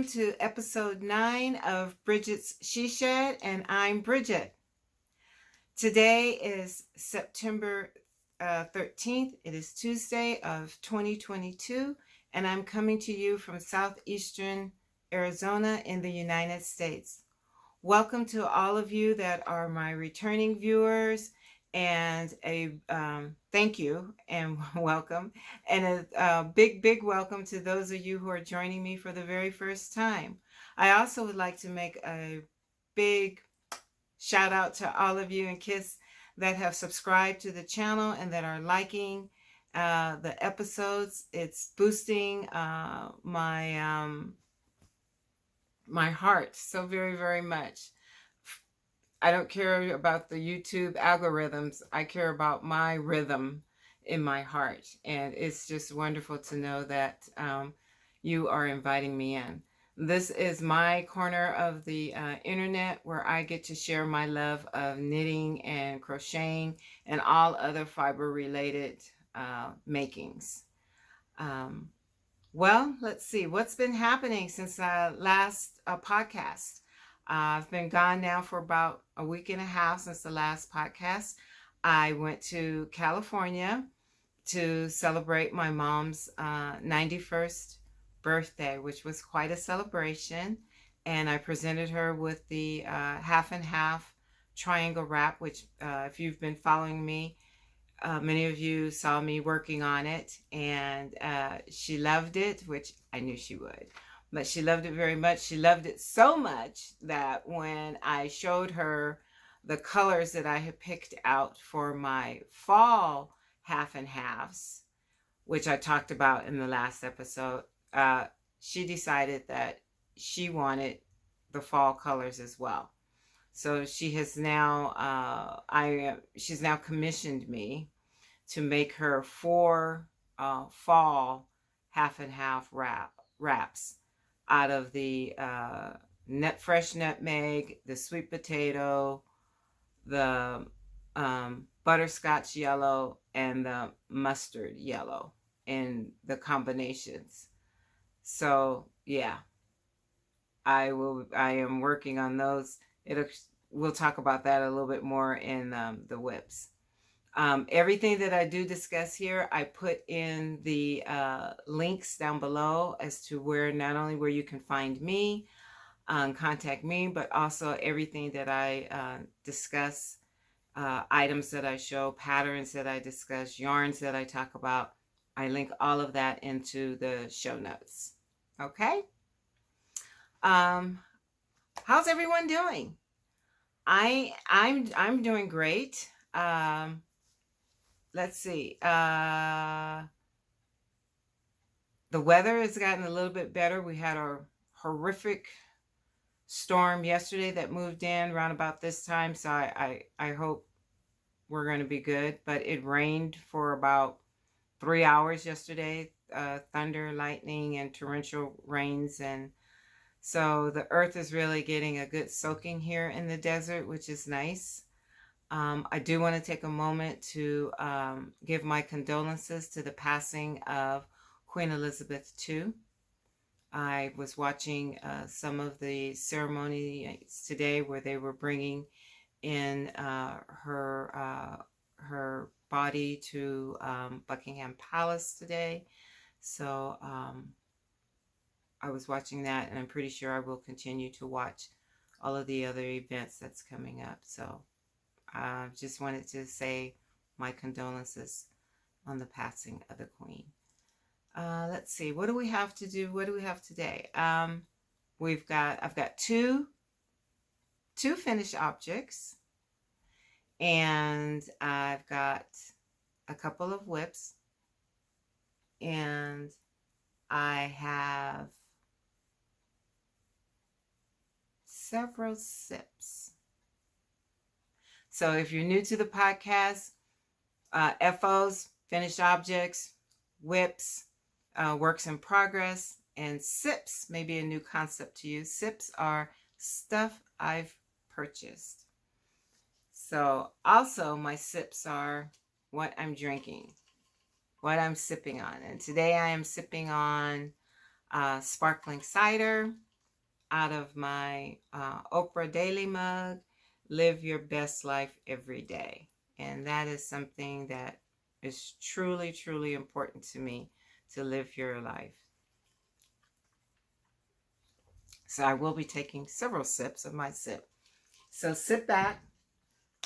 welcome to episode 9 of Bridget's She Shed, and I'm Brigitte. Today is September 13th. It is Tuesday of 2022, and I'm coming to you from southeastern Arizona in the United States. Welcome to all of you that are my returning viewers, and a thank you and welcome, and a big welcome to those of you who are joining me for the very first time. I also would like to make a big shout out to all of you and kiss that have subscribed to the channel and that are liking the episodes. It's boosting my heart so very much. I don't care about the YouTube algorithms. I care about my rhythm in my heart. And it's just wonderful to know that you are inviting me in. This is my corner of the internet where I get to share my love of knitting and crocheting and all other fiber related makings. Well, let's see what's been happening since last podcast. I've been gone now for about a week and a half since the last podcast. I went to California to celebrate my mom's 91st birthday, which was quite a celebration. And I presented her with the half and half triangle wrap, which if you've been following me, many of you saw me working on it, and she loved it, which I knew she would. But she loved it very much. She loved it so much that when I showed her the colors that I had picked out for my fall half and halves, which I talked about in the last episode, she decided that she wanted the fall colors as well. So she has now, she's now commissioned me to make her 4 fall half and half wraps out of the fresh nutmeg, the sweet potato, the butterscotch yellow, and the mustard yellow in the combinations. So yeah, I am working on those. We'll talk about that a little bit more in the whips. Everything that I do discuss here, I put in the links down below as to where, not only where you can find me, contact me, but also everything that I discuss, items that I show, patterns that I discuss, yarns that I talk about. I link all of that into the show notes. Okay. How's everyone doing? I'm doing great. Let's see. The weather has gotten a little bit better. We had a horrific storm yesterday that moved in around about this time, so I hope we're going to be good. But it rained for about 3 hours yesterday, thunder, lightning, and torrential rains, and so the earth is really getting a good soaking here in the desert, which is nice. I do want to take a moment to give my condolences to the passing of Queen Elizabeth II. I was watching some of the ceremonies today where they were bringing in her body to Buckingham Palace today. So I was watching that, and I'm pretty sure I will continue to watch all of the other events that's coming up. So I just wanted to say my condolences on the passing of the Queen. Let's see, what do we have to do? What do we have today? I've got two finished objects, and I've got a couple of whips, and I have several sips. So if you're new to the podcast, FOs, finished objects, whips, works in progress, and sips may be a new concept to you. Sips are stuff I've purchased. So also my sips are what I'm drinking, what I'm sipping on. And today I am sipping on sparkling cider. out of my Oprah Daily mug, live your best life every day. And that is something that is truly, truly important to me, to live your life. So I will be taking several sips of my sip. So sit back,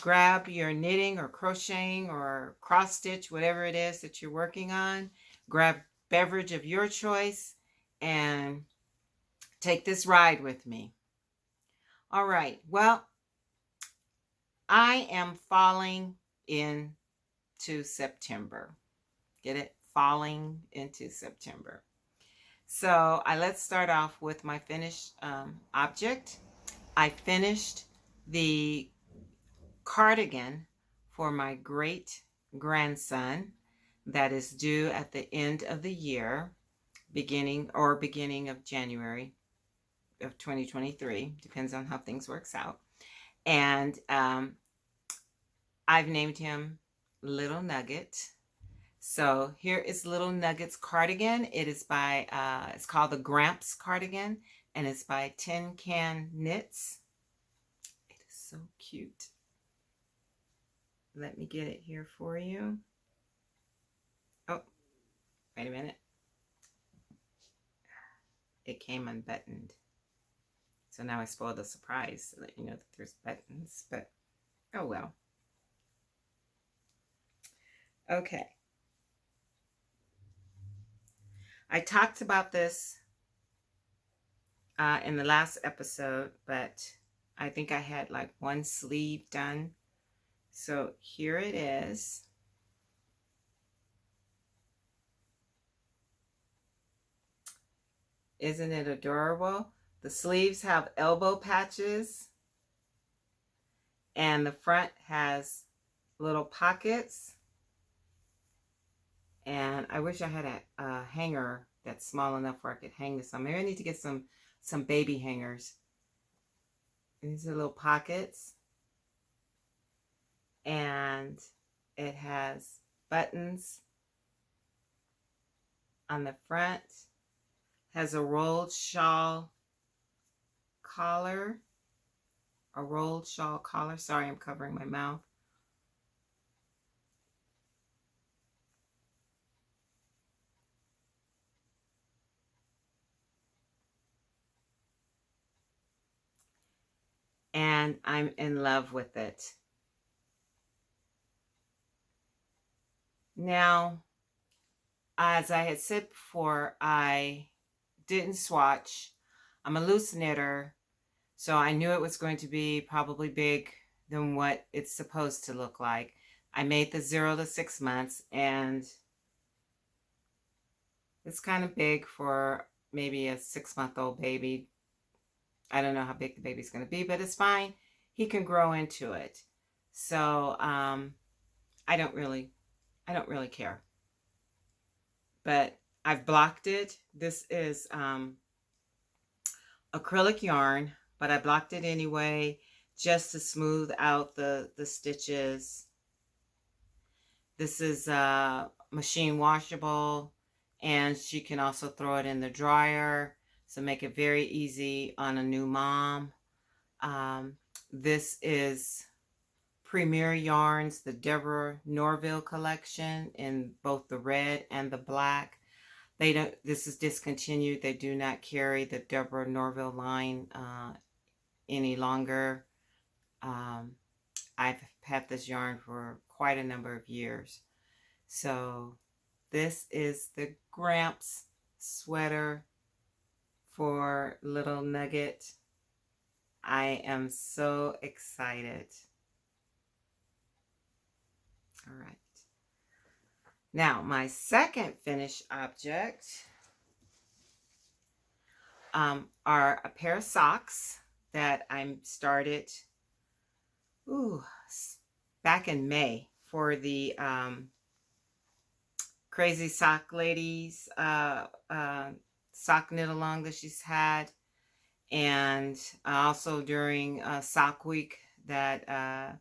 grab your knitting or crocheting or cross stitch, whatever it is that you're working on. Grab beverage of your choice and take this ride with me. All right. Well, I am falling into September. Get it? Falling into September. So let's start off with my finished object. I finished the cardigan for my great grandson that is due at the end of the year, beginning of January of 2023. Depends on how things works out. And I've named him Little Nugget. So here is Little Nugget's cardigan. It is by, it's called the Gramps cardigan, and it's by Tin Can Knits. It is so cute. Let me get it here for you. Oh, wait a minute. It came unbuttoned. So now I spoiled the surprise to let you know that there's buttons, but oh well. Okay. I talked about this in the last episode, but I think I had like one sleeve done. So here it is. Isn't it adorable? The sleeves have elbow patches, and the front has little pockets. And I wish I had a hanger that's small enough where I could hang this on. Maybe I need to get some baby hangers. These are little pockets. And it has buttons on the front. Has a rolled shawl collar. A rolled shawl collar. Sorry, I'm covering my mouth. And I'm in love with it. Now, as I had said before, I didn't swatch. I'm a loose knitter, so I knew it was going to be probably big than what it's supposed to look like. I made the 0 to 6 months, and it's kind of big for maybe a 6-month-old baby. I don't know how big the baby's going to be, but it's fine. He can grow into it. So I don't really care. But I've blocked it. This is acrylic yarn, but I blocked it anyway just to smooth out the stitches. This is machine washable, and she can also throw it in the dryer, so make it very easy on a new mom. This is Premier Yarns, the Deborah Norville collection in both the red and the black. This is discontinued. They do not carry the Deborah Norville line any longer. I've had this yarn for quite a number of years. So this is the Gramps sweater for Little Nugget. I am so excited. All right. Now, my second finished object are a pair of socks that I started back in May for the Crazy Sock Ladies sock knit along that she's had, and also during Sock Week that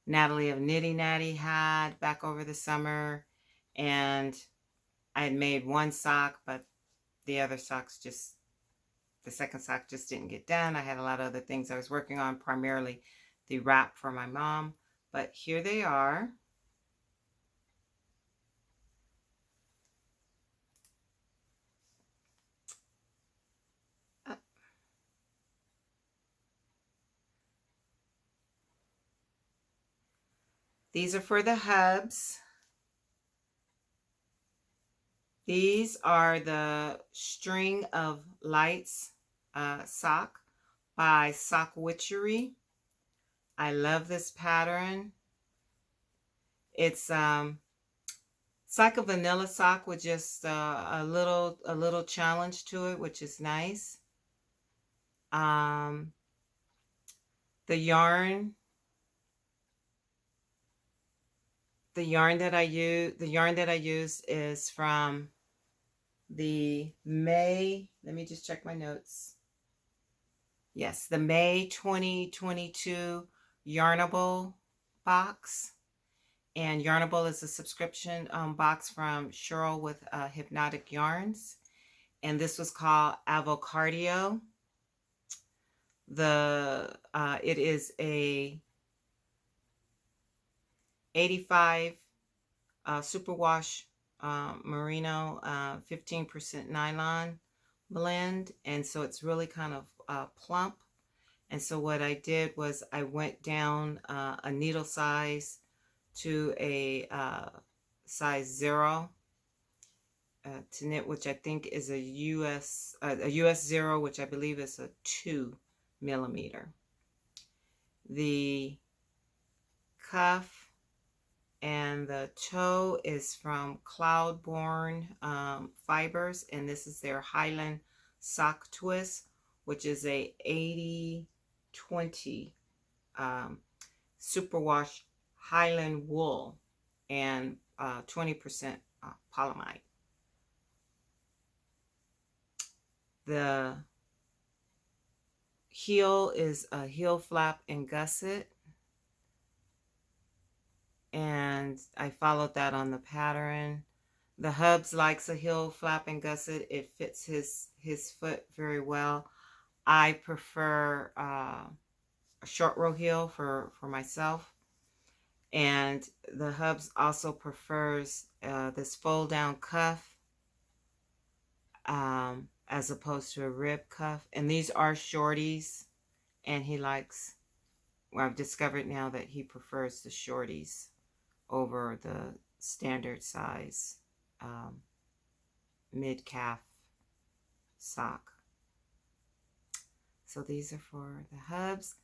Natalie of Nitty Natty had back over the summer. And I had made one sock, but the other socks just the second sock just didn't get done. I had a lot of other things I was working on, primarily the wrap for my mom. But here they are. These are for the hubs. These are the String of Lights sock by Witchery. I love this pattern. It's like a vanilla sock with just a little challenge to it, which is nice. The yarn that I use is from the May, let me just check my notes. Yes, the May 2022 Yarnable box. And Yarnable is a subscription box from Cheryl with Hypnotic Yarns. And this was called Avocardio. It is a 85 superwash merino 15% nylon blend, and so it's really kind of plump. And so what I did was I went down a needle size to a size 0 to knit, which I think is a US 0, which I believe is a 2 millimeter. The cuff and the toe is from Cloudborn Fibers, and this is their Highland Sock Twist, which is a 80/20 superwash Highland wool and 20% polyamide. The heel is a heel flap and gusset, and I followed that on the pattern. The hubs likes a heel flap and gusset. It fits his foot very well. I prefer a short row heel for myself. And the hubs also prefers this fold down cuff as opposed to a rib cuff. And these are shorties, and he likes, well, I've discovered now that he prefers the shorties over the standard size mid-calf sock. So these are for the hubs.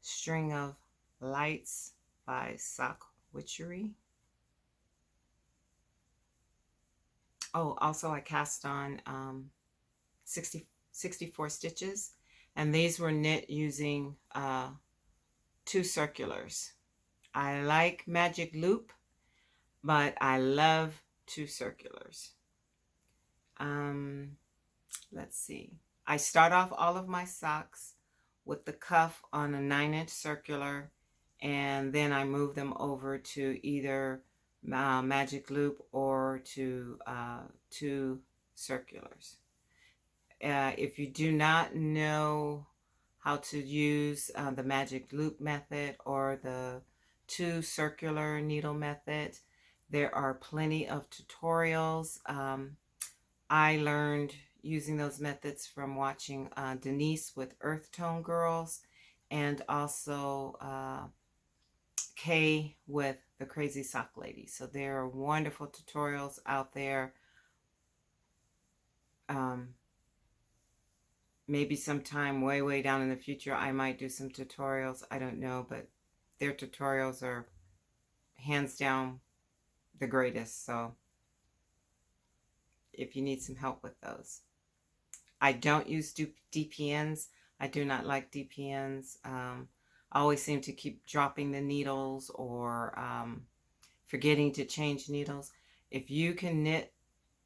String of Lights by Witchery. Oh, also I cast on 64 stitches, and these were knit using 2 circulars. I like magic loop, but I love 2 circulars. Let's see. I start off all of my socks with the cuff on a 9-inch circular, and then I move them over to either magic loop or to 2 circulars. If you do not know how to use the magic loop method or the 2 circular needle method, there are plenty of tutorials. I learned using those methods from watching Denise with Earthtones Girls, and also Kay with the Crazy Sock Lady. So there are wonderful tutorials out there. Maybe sometime way down in the future I might do some tutorials. I don't know, but their tutorials are hands down the greatest. So if you need some help with those. I don't use DPNs. I do not like DPNs. I always seem to keep dropping the needles or forgetting to change needles. If you can knit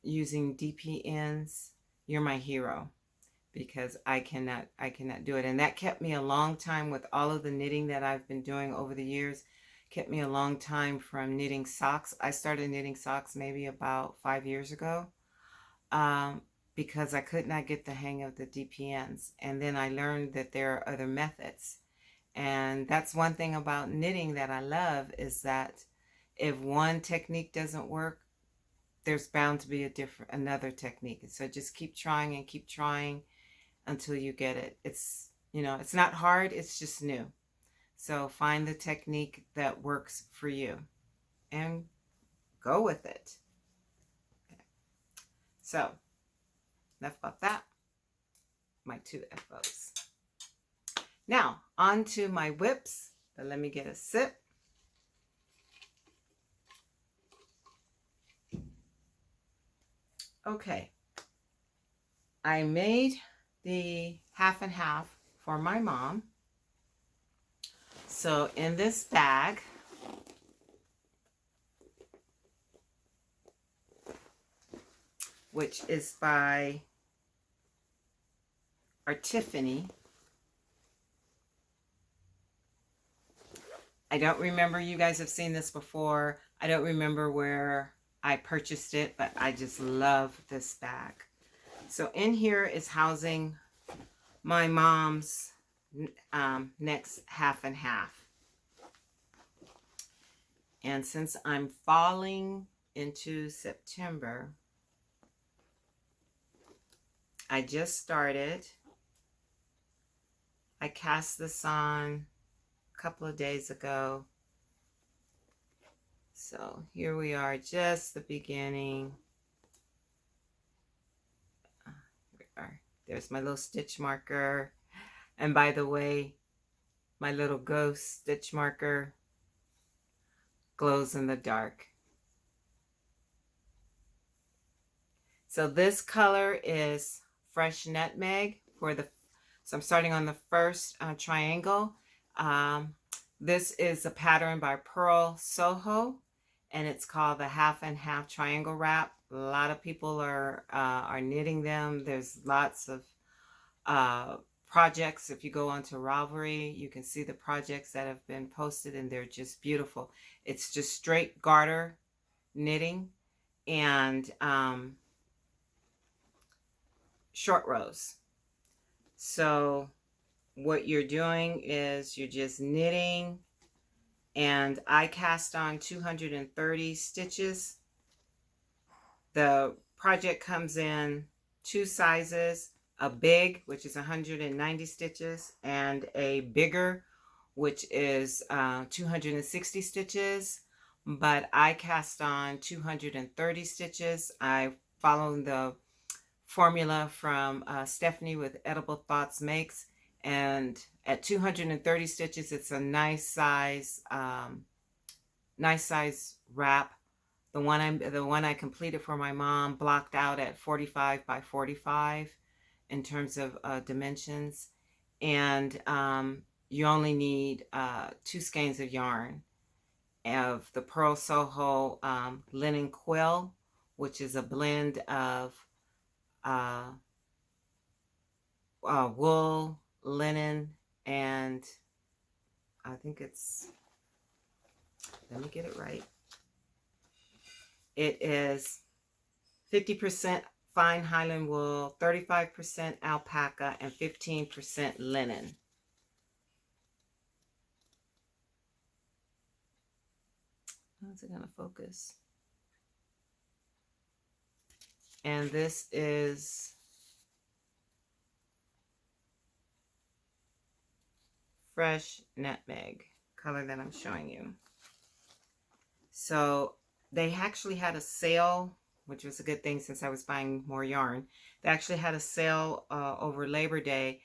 using DPNs, you're my hero, because I cannot do it. And that kept me a long time with all of the knitting that I've been doing over the years. Kept me a long time from knitting socks. I started knitting socks maybe about 5 years ago. because I could not get the hang of the DPNs. And then I learned that there are other methods. And that's one thing about knitting that I love, is that if one technique doesn't work, there's bound to be another technique. So just keep trying and keep trying until you get it. It's, you know, it's not hard, it's just new. So find the technique that works for you and go with it. Okay. So enough about that. My two FOs. Now on to my whips, but let me get a sip. Okay, I made the half and half for my mom. So in this bag, which is by Tiffany. I don't remember, you guys have seen this before. I don't remember where I purchased it, but I just love this bag. So in here is housing my mom's next half and half. And since I'm falling into September, I just started. I cast this on a couple of days ago. So here we are, just the beginning. Here we are. There's my little stitch marker. And by the way, my little ghost stitch marker glows in the dark. So this color is Fresh Nutmeg for the, so I'm starting on the first triangle. This is a pattern by Purl Soho, and it's called the half and half triangle wrap. A lot of people are knitting them. There's lots of projects. If you go onto Ravelry, you can see the projects that have been posted, and they're just beautiful. It's just straight garter knitting and short rows. So what you're doing is you're just knitting, and I cast on 230 stitches. The project comes in two sizes, a big, which is 190 stitches, and a bigger, which is 260 stitches. But I cast on 230 stitches. I follow the formula from Stephanie with Edible Thoughts Makes, and at 230 stitches, it's a nice size wrap. The one I completed for my mom blocked out at 45 by 45 in terms of dimensions, and you only need 2 skeins of yarn of the Purl Soho linen quill, which is a blend of wool, linen, and I think it's, let me get it right. It is 50% fine Highland wool, 35% alpaca, and 15% linen. How's it going to focus? And this is Fresh Nutmeg, color that I'm showing you. So they actually had a sale, which was a good thing since I was buying more yarn. They actually had a sale over Labor Day.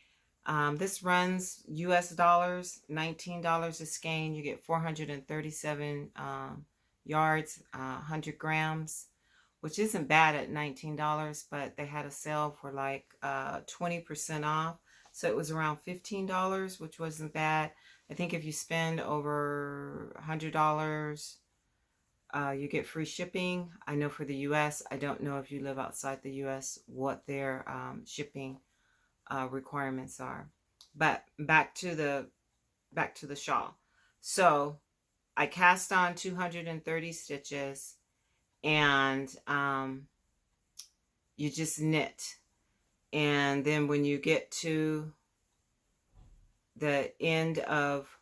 This runs US dollars, $19 a skein. You get 437 yards, 100 grams, which isn't bad at $19, but they had a sale for like 20% off. So it was around $15, which wasn't bad. I think if you spend over $100, you get free shipping. I know for the US, I don't know if you live outside the US what their shipping requirements are. But back to the shawl. So I cast on 230 stitches, and you just knit. And then when you get to the end of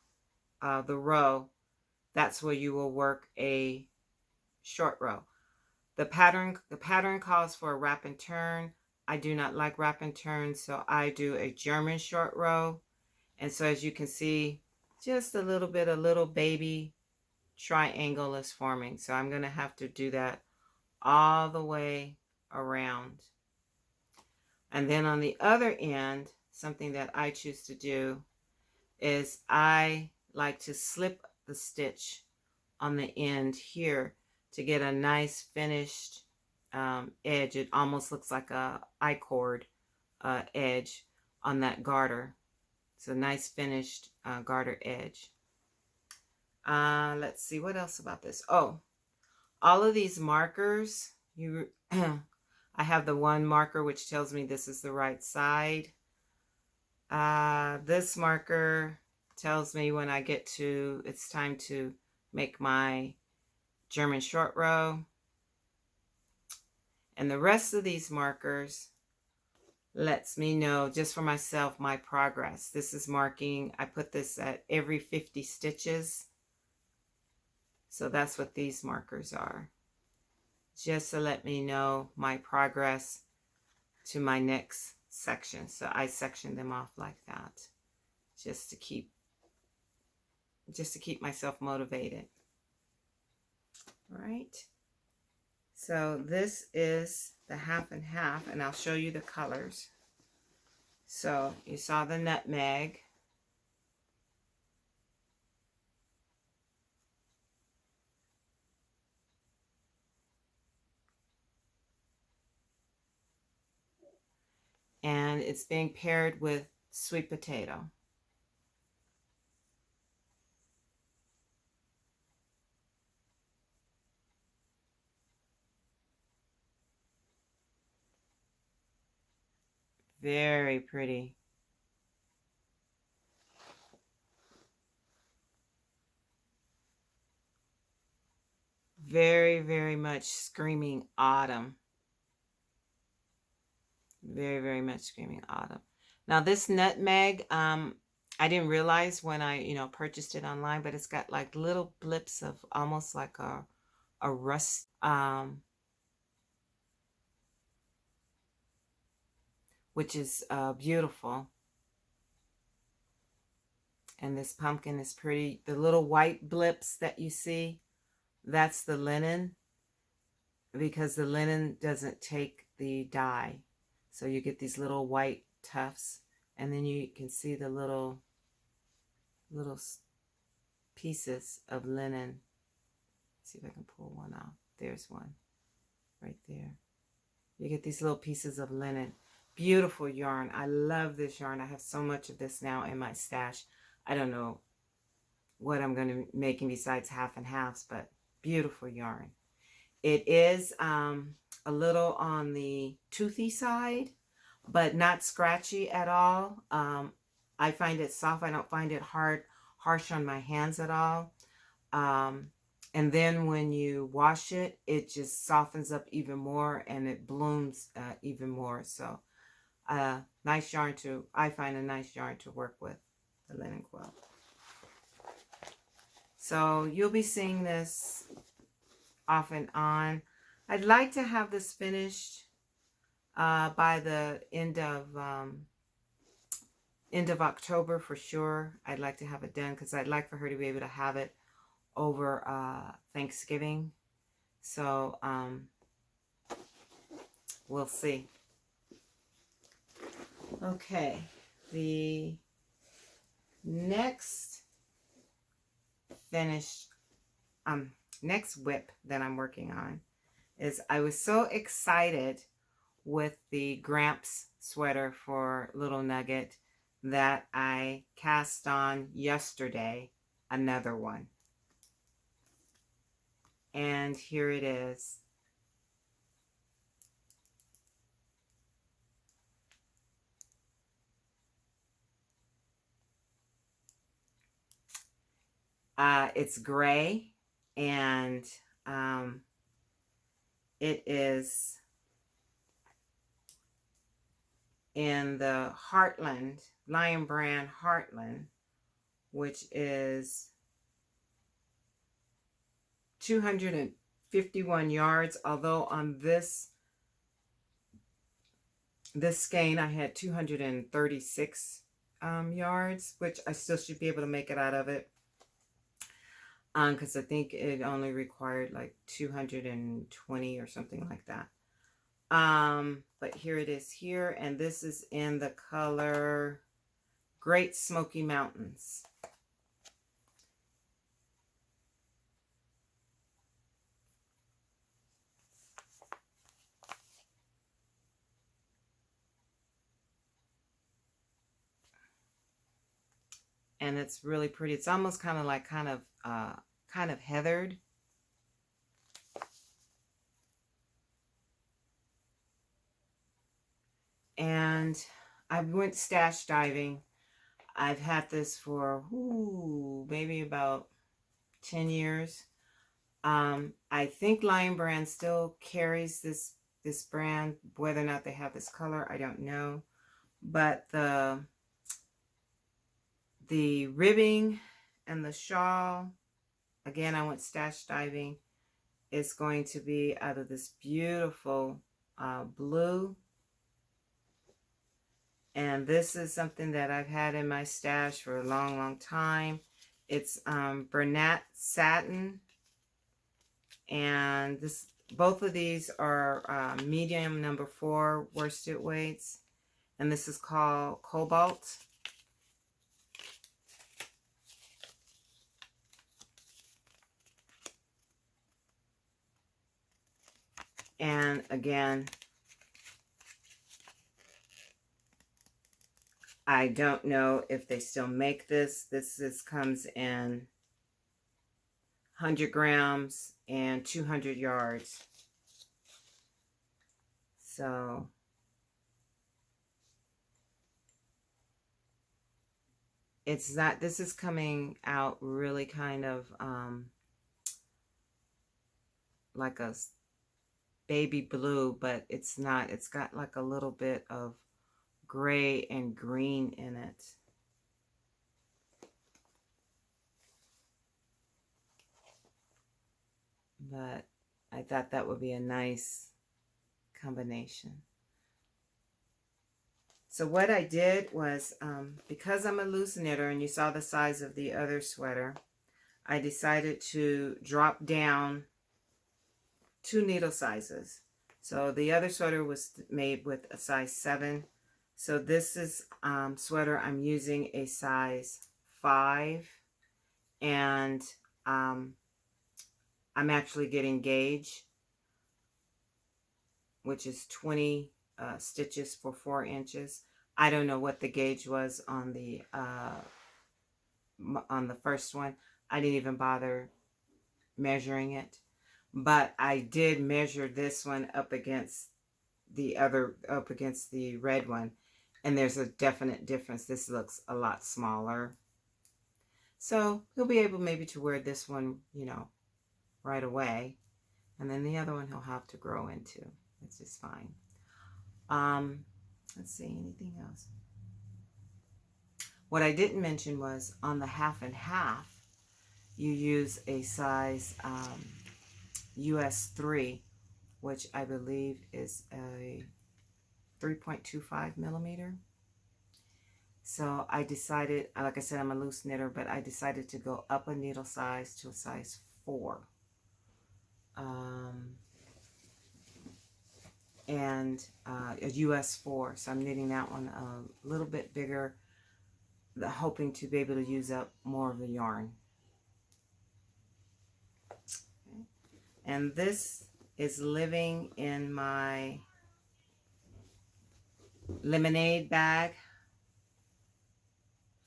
the row, that's where you will work a short row. The pattern calls for a wrap and turn. I do not like wrap and turn, so I do a German short row. And so as you can see, just a little baby triangle is forming. So I'm going to have to do that all the way around. And then on the other end, something that I choose to do is I like to slip the stitch on the end here to get a nice finished edge. It almost looks like a I-cord edge on that garter. It's a nice finished garter edge. Let's see what else about this. Oh, all of these markers, I have the one marker which tells me this is the right side. This marker tells me when I get to, it's time to make my German short row. And the rest of these markers lets me know just for myself my progress. This is marking, I put this at every 50 stitches. So that's what these markers are. Just to let me know my progress to my next section. So I section them off like that. Just to keep myself motivated. All right. So this is the half and half, and I'll show you the colors. So you saw the nutmeg. And it's being paired with sweet potato. Very pretty. Very, very much screaming autumn. Very, very much screaming autumn. Now this nutmeg, I didn't realize when I, purchased it online, but it's got like little blips of almost like a rust, which is beautiful. And this pumpkin is pretty. The little white blips that you see, that's the linen, because the linen doesn't take the dye. So you get these little white tufts, and then you can see the little pieces of linen. Let's see if I can pull one out. There's one right there. You get these little pieces of linen. Beautiful yarn. I love this yarn. I have so much of this now in my stash. I don't know what I'm going to be making besides half and halves, but beautiful yarn. It is a little on the toothy side, but not scratchy at all. I find it soft. I don't find it harsh on my hands at all. And then when you wash it, it just softens up even more, and it blooms even more. So nice yarn I find a nice yarn to work with, the linen quilt. So you'll be seeing this off and on. I'd like to have this finished by the end of October for sure. I'd like to have it done because I'd like for her to be able to have it over Thanksgiving. So we'll see. Okay, the next next whip that I'm working on is, I was so excited with the Gramps sweater for Little Nugget that I cast on yesterday another one. And here it is. It's gray, and it is in the Heartland, Lion Brand Heartland, which is 251 yards, although on this skein I had 236 yards, which I still should be able to make it out of it, because I think it only required like 220 or something like that. But here it is here, and this is in the color Great Smoky Mountains. And it's really pretty. It's almost kind of like kind of heathered. And I went stash diving. I've had this for maybe about 10 years. I think Lion Brand still carries this brand. Whether or not they have this color, I don't know. But the ribbing and the shawl, again, I went stash diving, is going to be out of this beautiful blue. And this is something that I've had in my stash for a long, long time. It's Bernat satin. And both of these are medium number 4 worsted weights. And this is called Cobalt. And again, I don't know if they still make this. This comes in 100 grams and 200 yards. So it's not, this is coming out really kind of like a baby blue, but it's not. It's got like a little bit of gray and green in it. But I thought that would be a nice combination. So what I did was, because I'm a loose knitter and you saw the size of the other sweater, I decided to drop down 2 needle sizes. So the other sweater was made with a size 7. So this is sweater, I'm using a size 5. And I'm actually getting gauge, which is 20 stitches for 4 inches. I don't know what the gauge was on the first one. I didn't even bother measuring it, but I did measure this one up against the red one, and there's a definite difference. This looks a lot smaller, so he'll be able maybe to wear this one, you know, right away, and then the other one he'll have to grow into. It's just fine. Let's see, anything else? What I didn't mention was on the half and half, you use a size US 3, which I believe is a 3.25 millimeter. So I decided, like I said, I'm a loose knitter, but I decided to go up a needle size to a size 4. And a US 4. So I'm knitting that one a little bit bigger, hoping to be able to use up more of the yarn. Okay. And this is living in my lemonade bag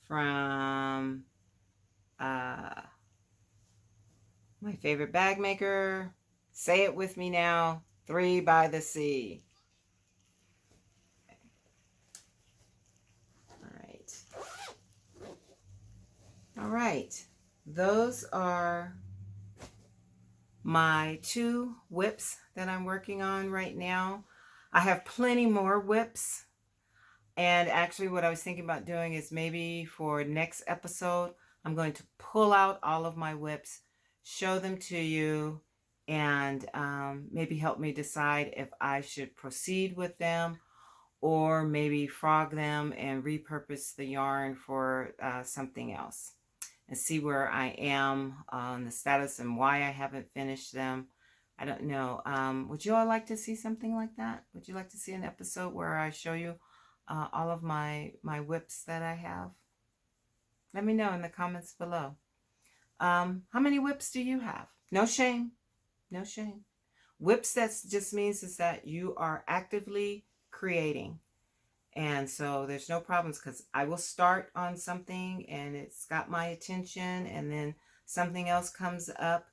from my favorite bag maker. Say it with me now. 3 by the Sea. Okay. All right. Those are my 2 whips that I'm working on right now. I have plenty more whips. And actually, what I was thinking about doing is maybe for next episode, I'm going to pull out all of my whips, show them to you, and maybe help me decide if I should proceed with them or maybe frog them and repurpose the yarn for something else, and see where I am on the status and why I haven't finished them. I don't know. Would you all like to see something like that? Would you like to see an episode where I show you all of my whips that I have? Let me know in the comments below. How many whips do you have? No shame. No shame. Whips, that just means is that you are actively creating. And so there's no problems, because I will start on something and it's got my attention, and then something else comes up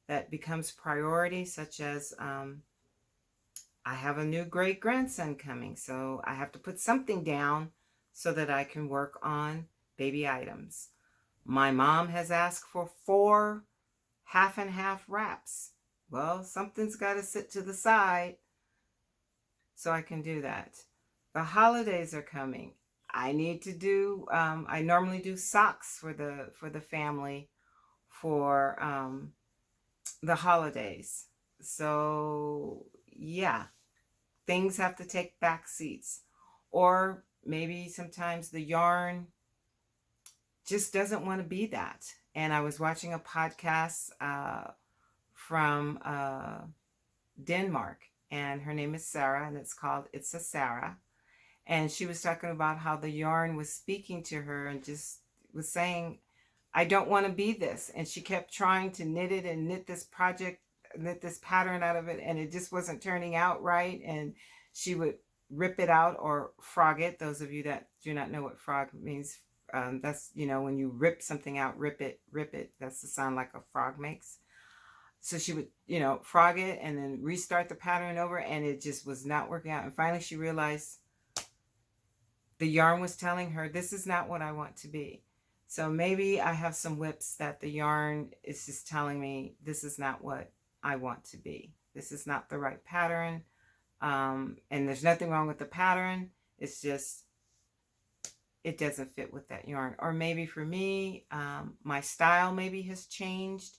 that becomes priority, such as I have a new great grandson coming, so I have to put something down so that I can work on baby items. My mom has asked for 4 half and half wraps. Well, something's got to sit to the side so I can do that. The holidays are coming. I need to do, I normally do socks for the family for the holidays. So yeah, things have to take back seats. Or maybe sometimes the yarn just doesn't want to be that. And I was watching a podcast from Denmark, and her name is Sarah, and it's called It's a Sarah. And she was talking about how the yarn was speaking to her and just was saying, I don't want to be this. And she kept trying to knit it and knit this pattern out of it, and it just wasn't turning out right. And she would rip it out or frog it. Those of you that do not know what frog means, that's, when you rip something out, rip it. That's the sound like a frog makes. So she would, frog it and then restart the pattern over, and it just was not working out. And finally she realized the yarn was telling her, this is not what I want to be. So maybe I have some whips that the yarn is just telling me, this is not what I want to be. This is not the right pattern. And there's nothing wrong with the pattern. It's just, it doesn't fit with that yarn. Or maybe for me, my style maybe has changed,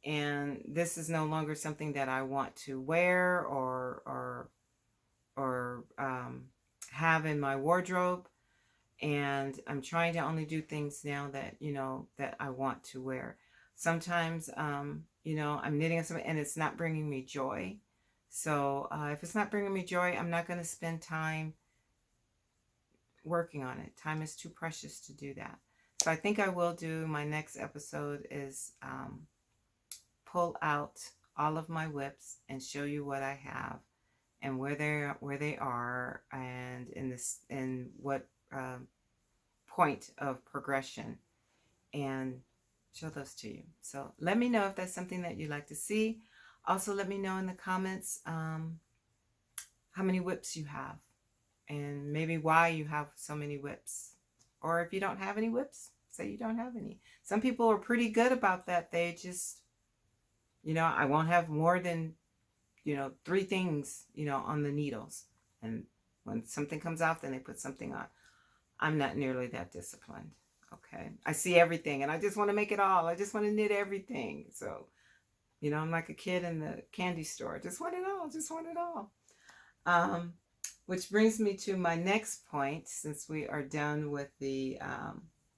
and this is no longer something that I want to wear or have in my wardrobe. And I'm trying to only do things now that, that I want to wear. Sometimes, I'm knitting something and it's not bringing me joy. So if it's not bringing me joy, I'm not going to spend time working on it. Time is too precious to do that. So I think I will do, my next episode is pull out all of my whips and show you what I have and where they are, and in what point of progression, and show those to you. So let me know if that's something that you'd like to see. Also, let me know in the comments how many whips you have, and maybe why you have so many whips. Or if you don't have any whips, say you don't have any. Some people are pretty good about that. They just, I won't have more than 3 things, on the needles. And when something comes out, then they put something on. I'm not nearly that disciplined. Okay. I see everything and I just want to make it all. I just want to knit everything. So, I'm like a kid in the candy store. Just want it all. Just want it all. Which brings me to my next point, since we are done with the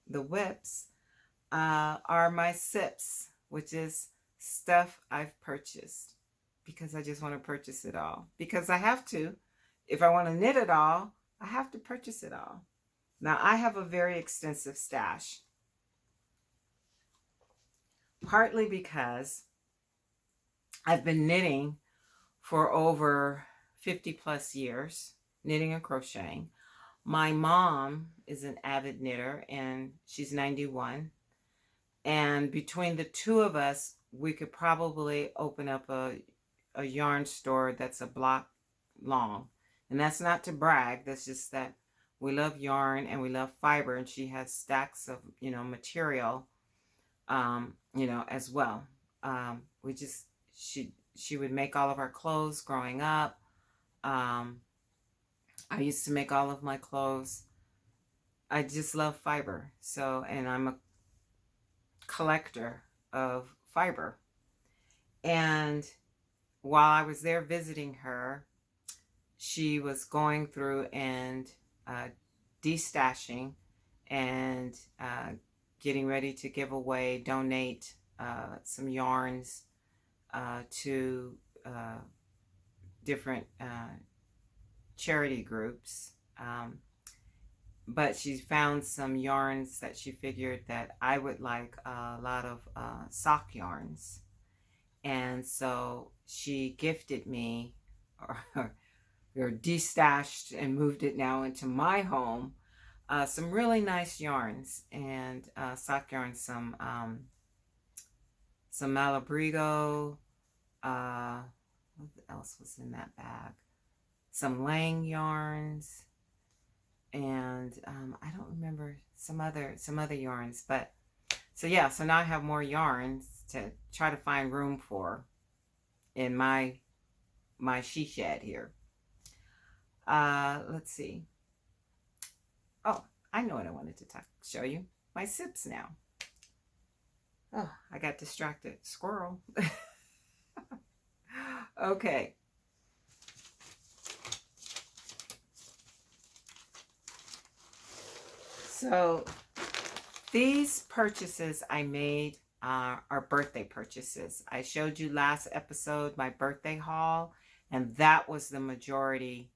whips, are my sips, which is stuff I've purchased, because I just want to purchase it all, because I have to. If I want to knit it all, I have to purchase it all. Now, I have a very extensive stash, partly because I've been knitting for over 50 plus years, knitting and crocheting. My mom is an avid knitter, and she's 91. And between the two of us, we could probably open up a yarn store that's a block long. And that's not to brag. That's just that we love yarn and we love fiber, and she has stacks of, material, as well. She would make all of our clothes growing up. I used to make all of my clothes. I just love fiber. So, and I'm a collector of fiber. And while I was there visiting her, she was going through and destashing and getting ready to give away, donate some yarns to different charity groups. But she found some yarns that she figured that I would like, a lot of sock yarns. And so she gifted me, or destashed and moved it now into my home, some really nice yarns and sock yarns, some Malabrigo, what else was in that bag? Some Lang yarns, and I don't remember some other yarns, but so yeah, so now I have more yarns to try to find room for in my she shed here. Let's see. Oh, I know what I wanted to show you. My sips now. Oh, I got distracted. Squirrel. Okay. So these purchases I made are birthday purchases. I showed you last episode my birthday haul, and that was the majority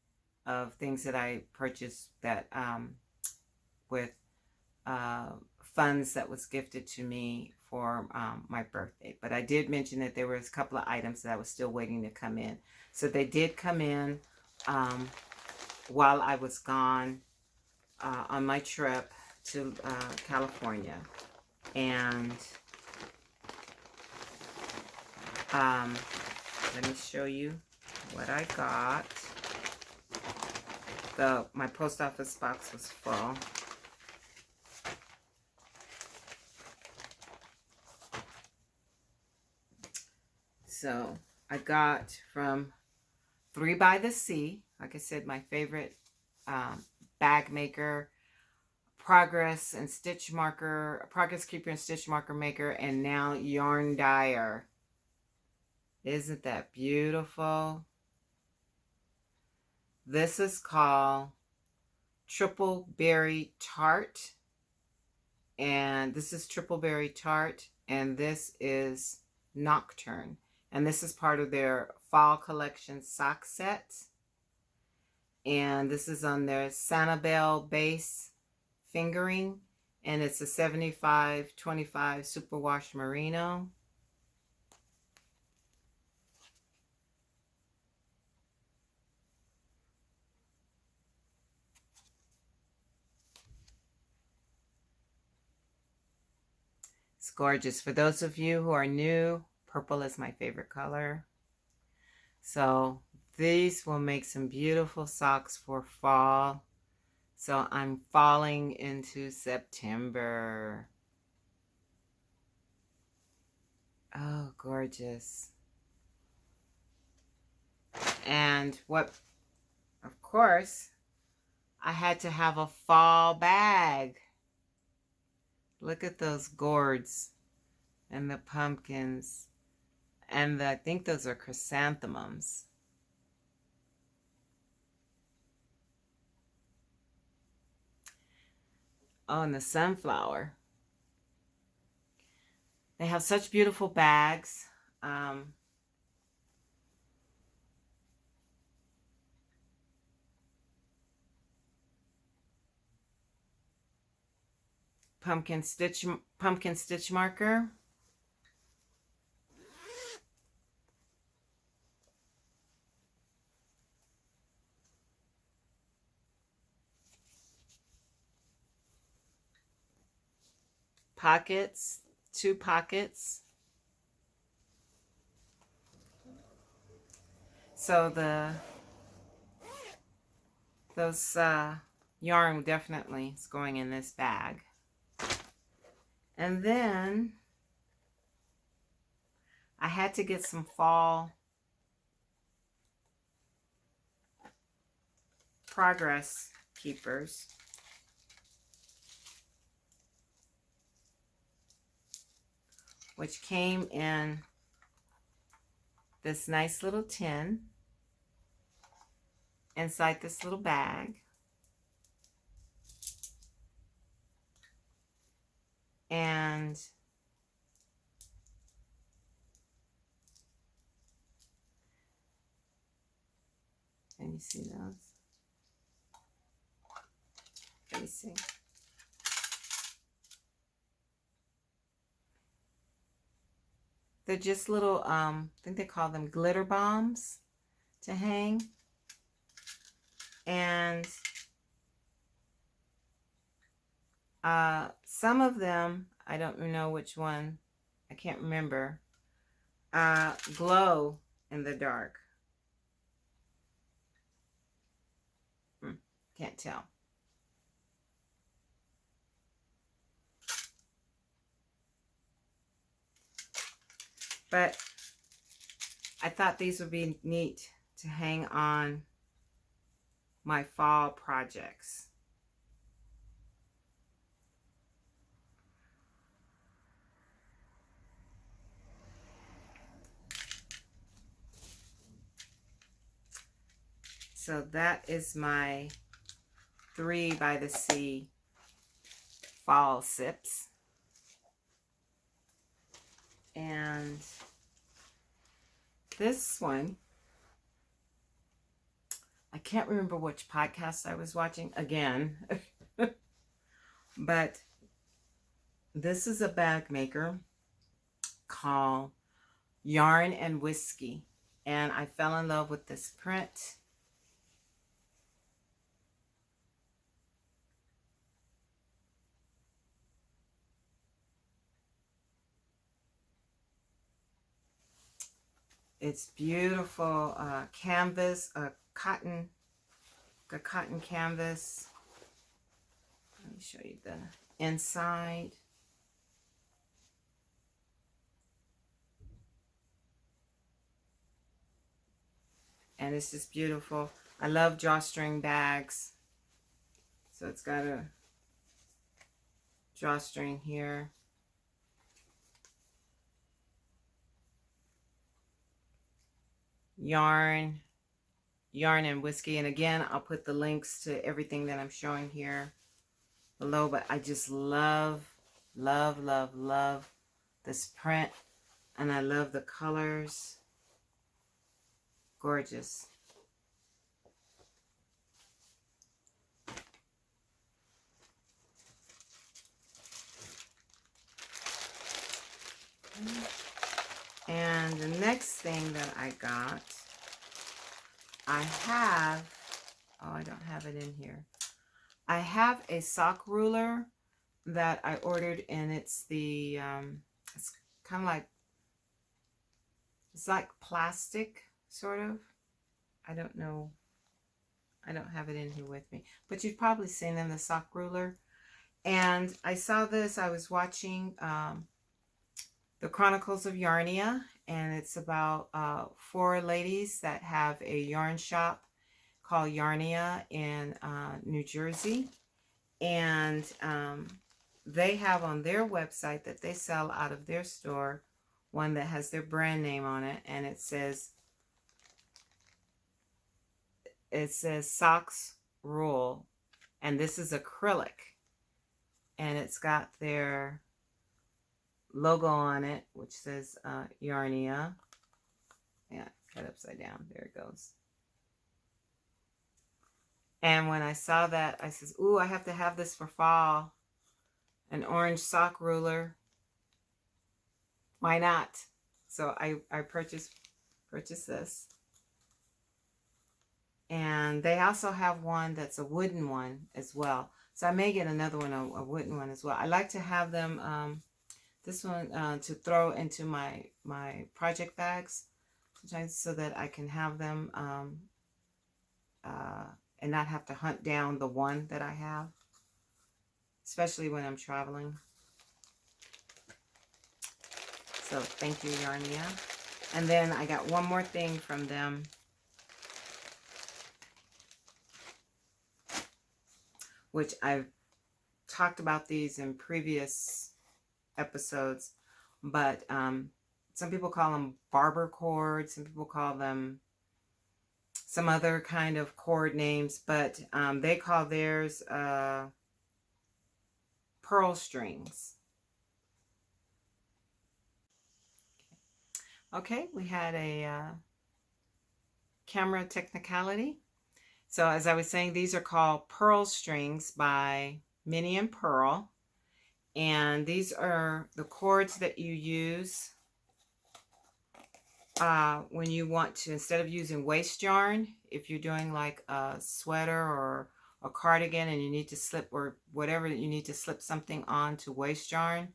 of things that I purchased that with funds that was gifted to me for my birthday. But I did mention that there was a couple of items that I was still waiting to come in. So they did come in while I was gone on my trip to California. And let me show you what I got. My post office box was full. So I got from 3 by the Sea, like I said, my favorite bag maker, Progresskeeper and stitch marker maker, and now yarn dyer. Isn't that beautiful? This is called Triple Berry Tart, and this is Triple Berry Tart, and this is Nocturne, and this is part of their fall collection sock set, and this is on their Sanibel base fingering, and it's a 75-25 superwash merino. It's gorgeous. For those of you who are new, purple is my favorite color. So these will make some beautiful socks for fall. So I'm falling into September. Oh, gorgeous. And what, of course, I had to have a fall bag. Look at those gourds and the pumpkins. And I think those are chrysanthemums. Oh, and the sunflower. They have such beautiful bags. Pumpkin stitch marker. Pockets, 2 pockets. So those yarn definitely is going in this bag. And then I had to get some fall Progresskeepers. which came in this nice little tin inside this little bag. And can you see those? Let me see. They're just little, I think they call them glitter bombs to hang. And some of them, I don't know which one, I can't remember, glow in the dark. Can't tell. But I thought these would be neat to hang on my fall projects. So that is my 3 by the Sea fall sips. And this one, I can't remember which podcast I was watching again, but this is a bag maker called Yarn and Whiskey. And I fell in love with this print. It's beautiful canvas, cotton canvas. Let me show you the inside. And it's just beautiful. I love drawstring bags. So it's got a drawstring here. Yarn and Whiskey. And again, I'll put the links to everything that I'm showing here below. But I just love this print. And I love the colors. Gorgeous. And the next thing that I got, I have, oh, I don't have it in here. I have a sock ruler that I ordered, and it's the, it's kind of like, it's like plastic, sort of. I don't know. I don't have it in here with me. But you've probably seen them, the sock ruler. And I saw this, I was watching The Chronicles of Yarnia, and it's about 4 ladies that have a yarn shop called Yarnia in New Jersey. And they have on their website that they sell out of their store one that has their brand name on it, and it says Socks Rule, and this is acrylic, and it's got their logo on it, which says Yarnia. Yeah, cut upside down. There it goes. And when I saw that, I says, ooh, I have to have this for fall. An orange sock ruler. Why not? So I purchased this. And they also have one that's a wooden one as well. So I may get another one, a wooden one as well. I like to have them, this one to throw into my project bags sometimes, so that I can have them and not have to hunt down the one that I have, especially when I'm traveling. So thank you, Yarnia. And then I got one more thing from them. Which I've talked about these in previous episodes. but some people call them barber cords. Some people call them some other kind of cord names, but they call theirs pearl strings. Okay, we had a camera technicality. So as I was saying, these are called Purl strings by Minnie and Purl. And these are the cords that you use when you want to, instead of using waste yarn, if you're doing like a sweater or a cardigan and you need to slip, or whatever, you need to slip something on to waste yarn.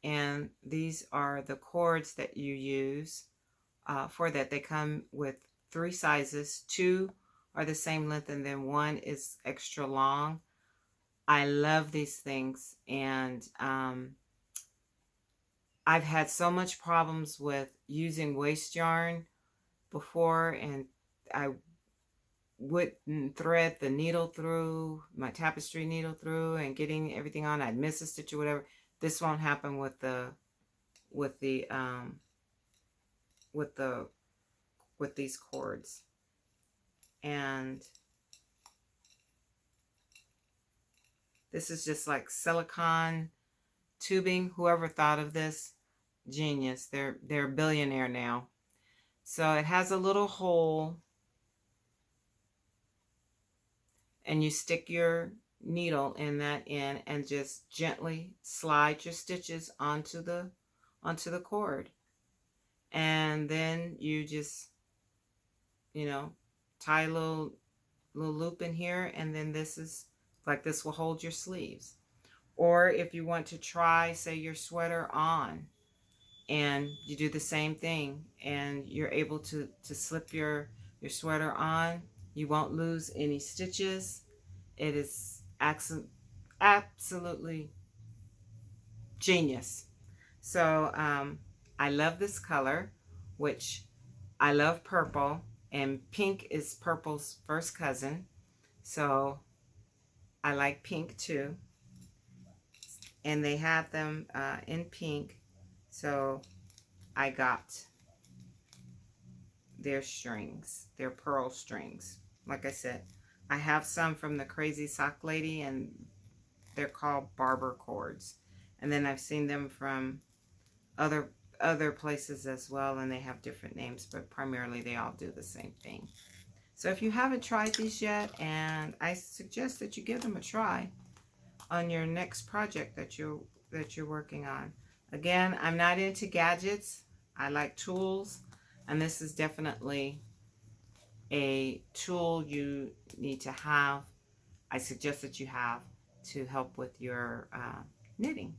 And these are the cords that you use for that. They come with 3 sizes. 2 are the same length, and then 1 is extra long. I love these things, and I've had so much problems with using waste yarn before, and I wouldn't thread the needle through, my tapestry needle through, and getting everything on. I'd miss a stitch or whatever. This won't happen with these cords. And this is just like silicone tubing. Whoever thought of this, genius. They're a billionaire now. So it has a little hole, and you stick your needle in that end and just gently slide your stitches onto the cord. And then you just, tie a little loop in here, and then this will hold your sleeves. Or if you want to try, say, your sweater on, and you do the same thing, and you're able to slip your sweater on, you won't lose any stitches. It is absolutely genius. So I love this color, which I love purple, and pink is purple's first cousin. So I like pink too. And they have them in pink. So I got their strings, their pearl strings. Like I said, I have some from the Crazy Sock Lady, and they're called barber cords. And then I've seen them from other places as well, and they have different names, but primarily they all do the same thing. So if you haven't tried these yet, and I suggest that you give them a try on your next project that you're working on. Again, I'm not into gadgets. I like tools, and this is definitely a tool you need to have. I suggest that you have to help with your knitting.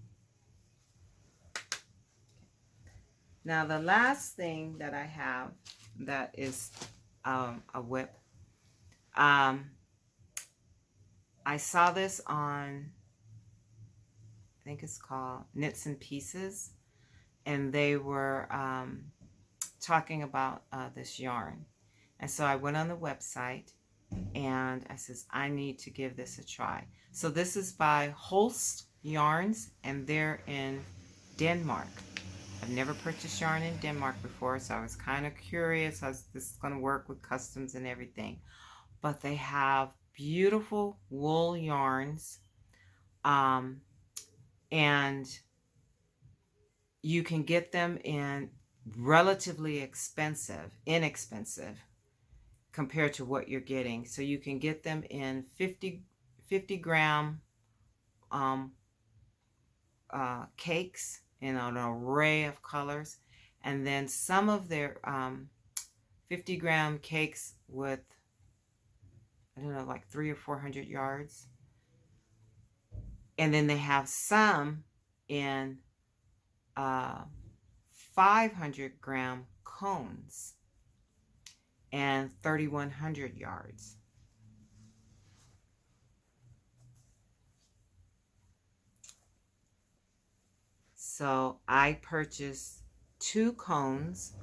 Now the last thing that I have that is a whip. I saw this on, I think it's called Knits and Pieces, and they were talking about this yarn. And so I went on the website, and I says, I need to give this a try. So this is by Holst Yarns, and they're in Denmark. I've never purchased yarn in Denmark before, so I was kind of curious how this is going to work with customs and everything. But they have beautiful wool yarns, and you can get them in relatively inexpensive compared to what you're getting. So you can get them in 50 gram cakes in an array of colors, and then some of their 50 gram cakes with, I don't know, like 300 or 400 yards. And then they have some in 500 gram cones and 3,100 yards. So I purchased 2 cones.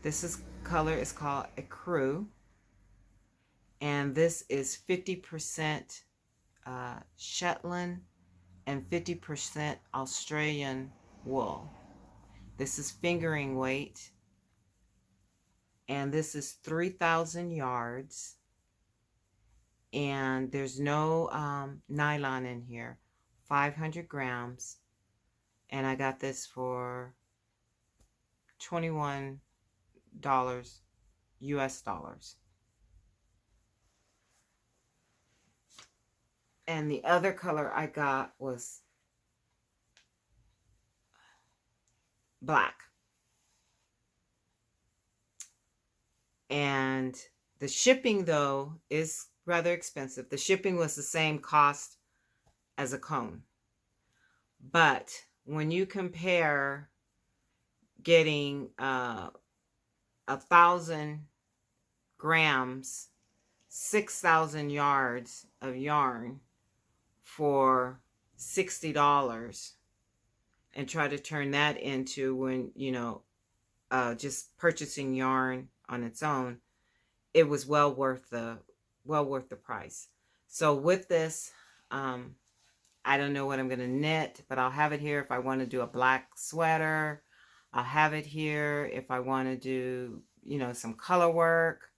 This color is called Ecru, and this is 50% Shetland and 50% Australian wool. This is fingering weight. And this is 3,000 yards. And there's no nylon in here. 500 grams. And I got this for $21 US dollars. And the other color I got was black. And the shipping, though, is rather expensive. The shipping was the same cost as a cone. But when you compare getting 1,000 grams, 6,000 yards of yarn for $60 and try to turn that into, when just purchasing yarn on its own, it was well worth the price. So with this, I don't know what I'm going to knit, but I'll have it here if I want to do a black sweater. I'll have it here if I want to do, some color work.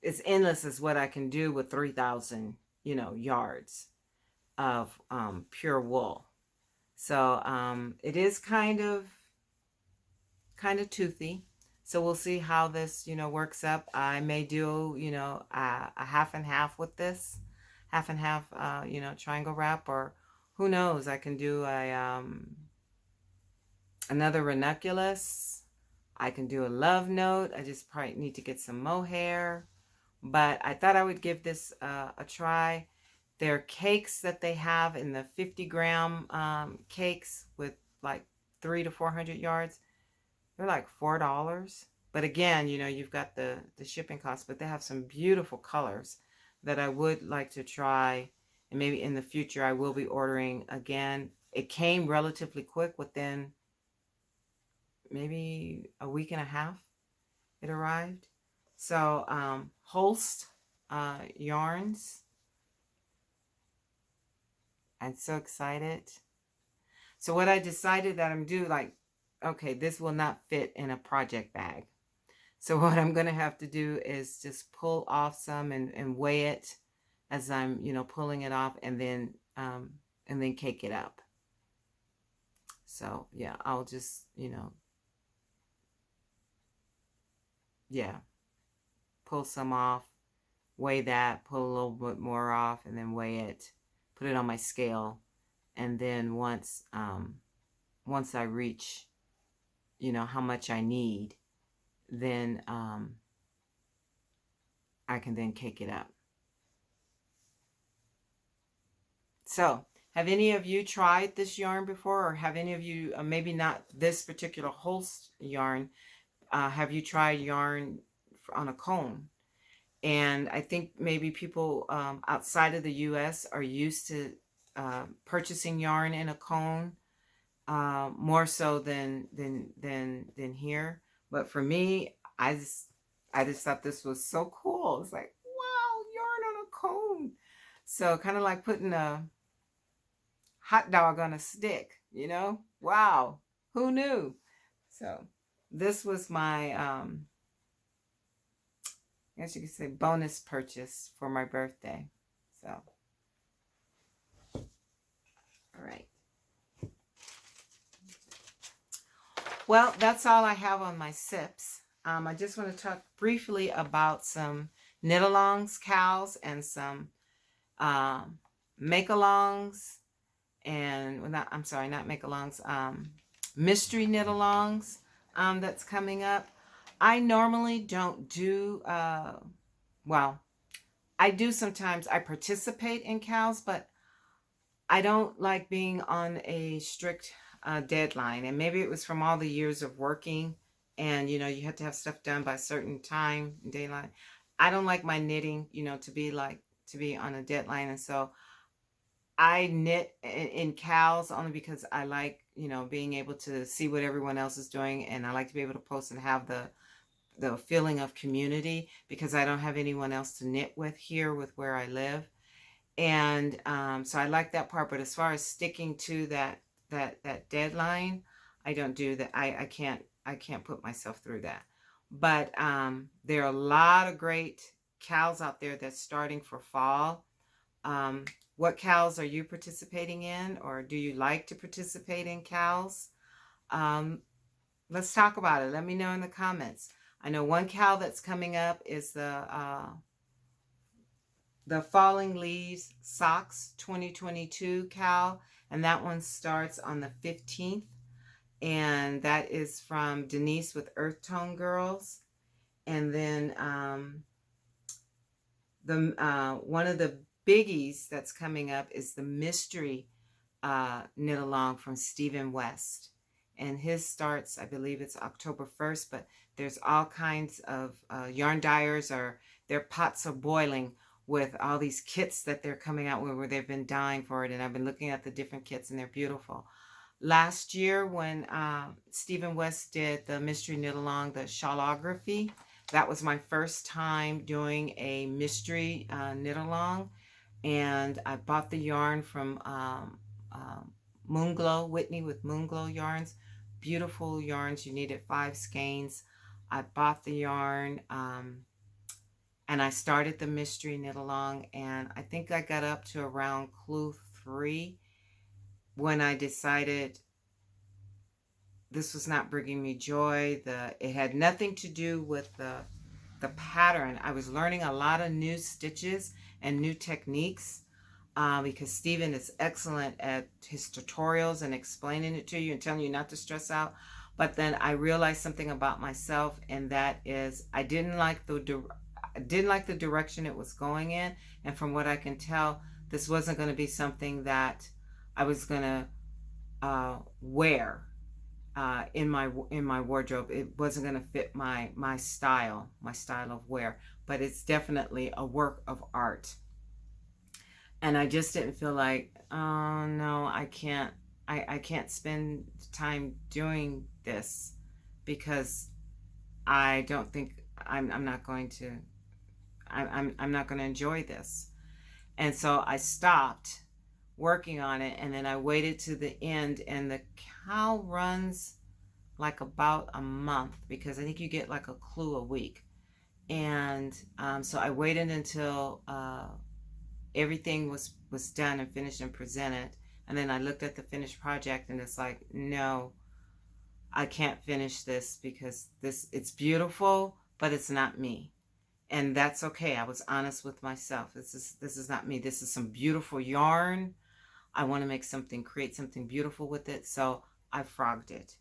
It's endless as what I can do with 3,000, yards of pure wool. So it is kind of toothy. So we'll see how this, works up. I may do, a half and half with this, half and half, triangle wrap, or who knows? I can do a another ranunculus. I can do a love note. I just probably need to get some mohair, but I thought I would give this a try. Their cakes that they have in the 50-gram cakes with like 300 to 400 yards, they're like $4. But again, you've got the shipping costs, but they have some beautiful colors that I would like to try. And maybe in the future, I will be ordering again. It came relatively quick, within maybe a week and a half, it arrived. So Holst yarns. I'm so excited. So what I decided that I'm doing, like, okay, this will not fit in a project bag. So what I'm going to have to do is just pull off some and weigh it as I'm, pulling it off, and then cake it up. So yeah, I'll just, pull some off, weigh that, pull a little bit more off, and then weigh it, put it on my scale. And then once I reach, how much I need, then I can then cake it up. So have any of you tried this yarn before, or have any of you, maybe not this particular Holst yarn, have you tried yarn on a cone? And I think maybe people outside of the US are used to purchasing yarn in a cone, more so than here. But for me, I just thought this was so cool. It's like, wow, yarn on a cone. So kind of like putting a hot dog on a stick, Wow, who knew? So this was my, I guess you could say, bonus purchase for my birthday. So, all right. Well, that's all I have on my sips. I just want to talk briefly about some knit-alongs, MKALs, and some make-alongs, and well, not make-alongs, mystery knit-alongs that's coming up. I normally don't do, well, I do sometimes. I participate in MKALs, but I don't like being on a strict deadline. And maybe it was from all the years of working, and you had to have stuff done by a certain time, deadline. I don't like my knitting, to be on a deadline. And so I knit in MKALs only because I like, being able to see what everyone else is doing, and I like to be able to post and have the feeling of community, because I don't have anyone else to knit with here with where I live. And so I like that part. But as far as sticking to that deadline, I don't do that. I can't put myself through that. But there are a lot of great KALs out there that's starting for fall. What KALs are you participating in, or do you like to participate in KALs? Let's talk about it. Let me know in the comments. I know one KAL that's coming up is the Falling Leaves Socks 2022 KAL, and that one starts on the 15th, and that is from Denise with Earthtones Girls. And then one of the biggies that's coming up is the Mystery Knit Along from Stephen West, and his starts, I believe it's October 1st, but there's all kinds of yarn dyers, or their pots are boiling with all these kits that they're coming out with, where they've been dying for it, and I've been looking at the different kits, and they're beautiful. Last year when Stephen West did the Mystery Knit Along, the shawlography, that was my first time doing a mystery knit along, and I bought the yarn from Moonglow, Whitney with Moonglow yarns. Beautiful yarns. You needed 5 skeins. I bought the yarn, and I started the mystery knit along, and I think I got up to around clue 3 when I decided this was not bringing me joy. It had nothing to do with the pattern. I was learning a lot of new stitches and new techniques because Stephen is excellent at his tutorials and explaining it to you and telling you not to stress out. But then I realized something about myself, and that is I didn't like the direction it was going in. And from what I can tell, this wasn't going to be something that I was going to wear in my wardrobe. It wasn't going to fit my style of wear, but it's definitely a work of art. And I just didn't feel like, oh no, I can't spend time doing this, because I don't think I'm not going to enjoy this. And so I stopped working on it, and then I waited to the end, and the KAL runs like about a month, because I think you get like a clue a week. And so I waited until everything was done and finished and presented, and then I looked at the finished project, and it's like, no, I can't finish this, because it's beautiful, but it's not me. And that's okay. I was honest with myself. This is not me. This is some beautiful yarn. I want to make something, create something beautiful with it. So I frogged it.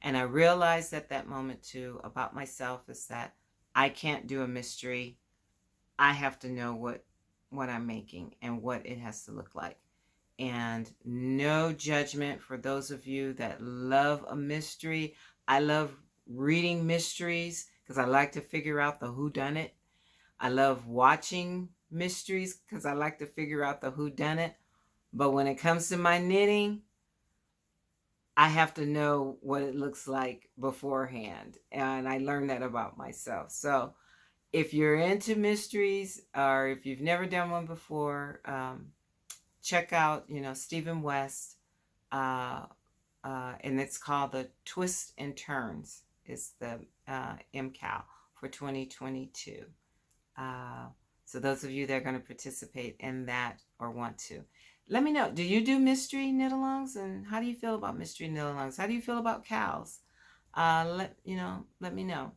And I realized at that moment too about myself is that I can't do a mystery. I have to know what I'm making and what it has to look like. And no judgment for those of you that love a mystery. I love reading mysteries because I like to figure out the whodunit. I love watching mysteries because I like to figure out the whodunit. But when it comes to my knitting, I have to know what it looks like beforehand. And I learned that about myself. So if you're into mysteries, or if you've never done one before, check out, Stephen West. And it's called the Twists and Turns. It's the MKAL for 2022. So those of you that are going to participate in that or want to, let me know. Do you do mystery knit-alongs? And how do you feel about mystery knit-alongs? How do you feel about KALs? Let me know.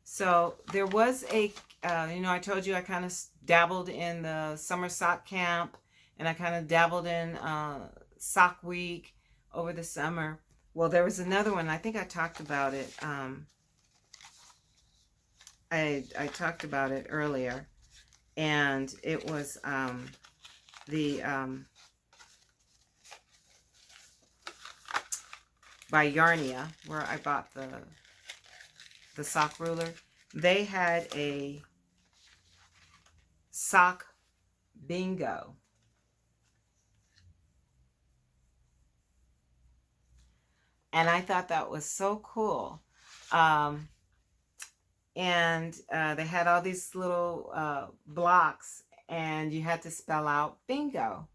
So there was a, I told you I kind of dabbled in the summer sock camp, and I kind of dabbled in sock week over the summer. Well, there was another one. I think I talked about it. I talked about it earlier, and it was by Yarnia, where I bought the sock ruler. They had a sock bingo. And I thought that was so cool. And they had all these little blocks, and you had to spell out bingo.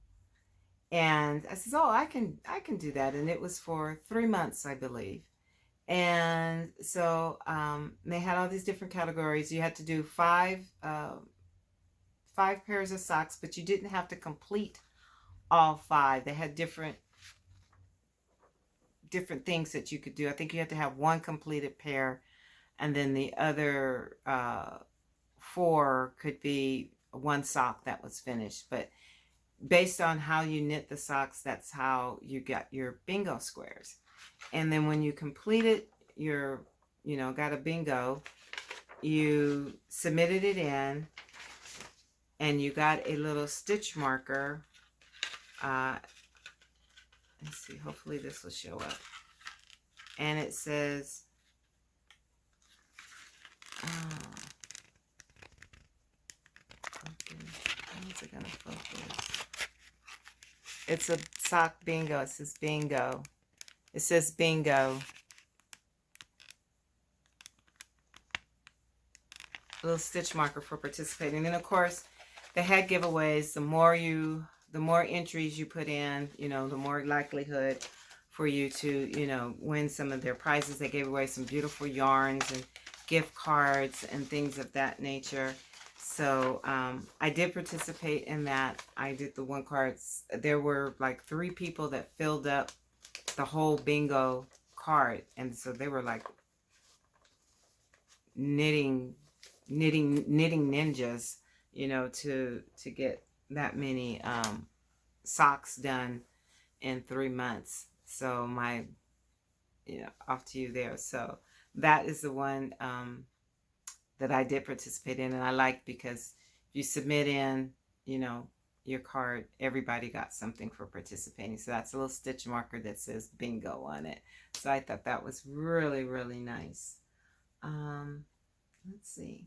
And I said, oh, I can do that. And it was for 3 months, I believe. And so they had all these different categories. You had to do five pairs of socks, but you didn't have to complete all five. They had different things that you could do. I think you had to have one completed pair, and then the other four could be one sock that was finished. But based on how you knit the socks, that's how you got your bingo squares. And then when you completed your, got a bingo, you submitted it in, and you got a little stitch marker. Let's see, hopefully this will show up. And it says, how is it going to focus? It's a sock bingo. It says bingo. It says bingo. A little stitch marker for participating. And then of course they had giveaways. The more entries you put in, the more likelihood for you to, win some of their prizes. They gave away some beautiful yarns and gift cards and things of that nature. So I did participate in that. I did the one cards. There were like 3 people that filled up the whole bingo card, and so they were like knitting ninjas, to get that many socks done in 3 months. So off to you there. So that is the one that I did participate in, and I liked, because if you submit in, your card, everybody got something for participating. So that's a little stitch marker that says bingo on it. So I thought that was really, really nice. Let's see.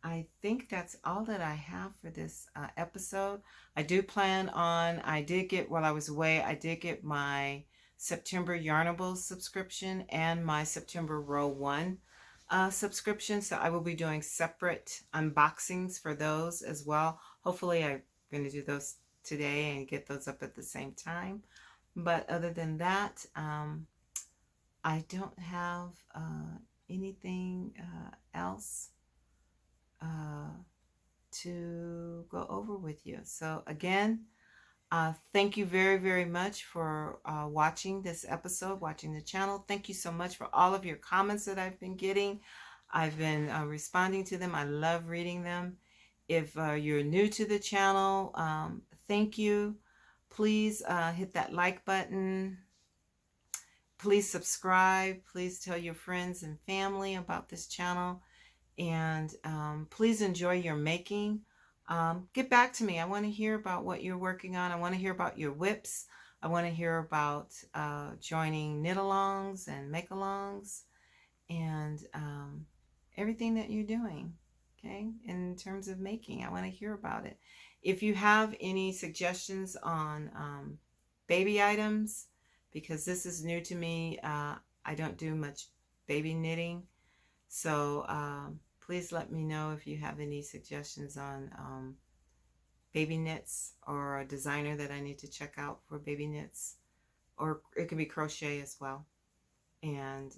I think that's all that I have for this episode. I do plan on, while I was away, I did get my September Yarnables subscription and my September Row 1 subscription. So I will be doing separate unboxings for those as well. Hopefully I'm going to do those today and get those up at the same time. But other than that, I don't have anything else to go over with you. So again, thank you very, very much for watching this episode, watching the channel. Thank you so much for all of your comments that I've been getting. I've been responding to them. I love reading them. If you're new to the channel, thank you. Please hit that like button. Please subscribe. Please tell your friends and family about this channel. And please enjoy your making. Get back to me. I want to hear about what you're working on. I want to hear about your whips. I want to hear about joining knit-alongs and make-alongs, and everything that you're doing, okay, in terms of making. I want to hear about it. If you have any suggestions on baby items, because this is new to me, I don't do much baby knitting. So please let me know if you have any suggestions on baby knits, or a designer that I need to check out for baby knits, or it can be crochet as well. And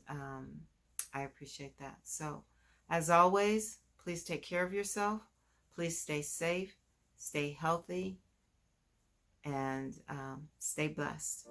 I appreciate that. So as always, please take care of yourself. Please stay safe, stay healthy, and stay blessed.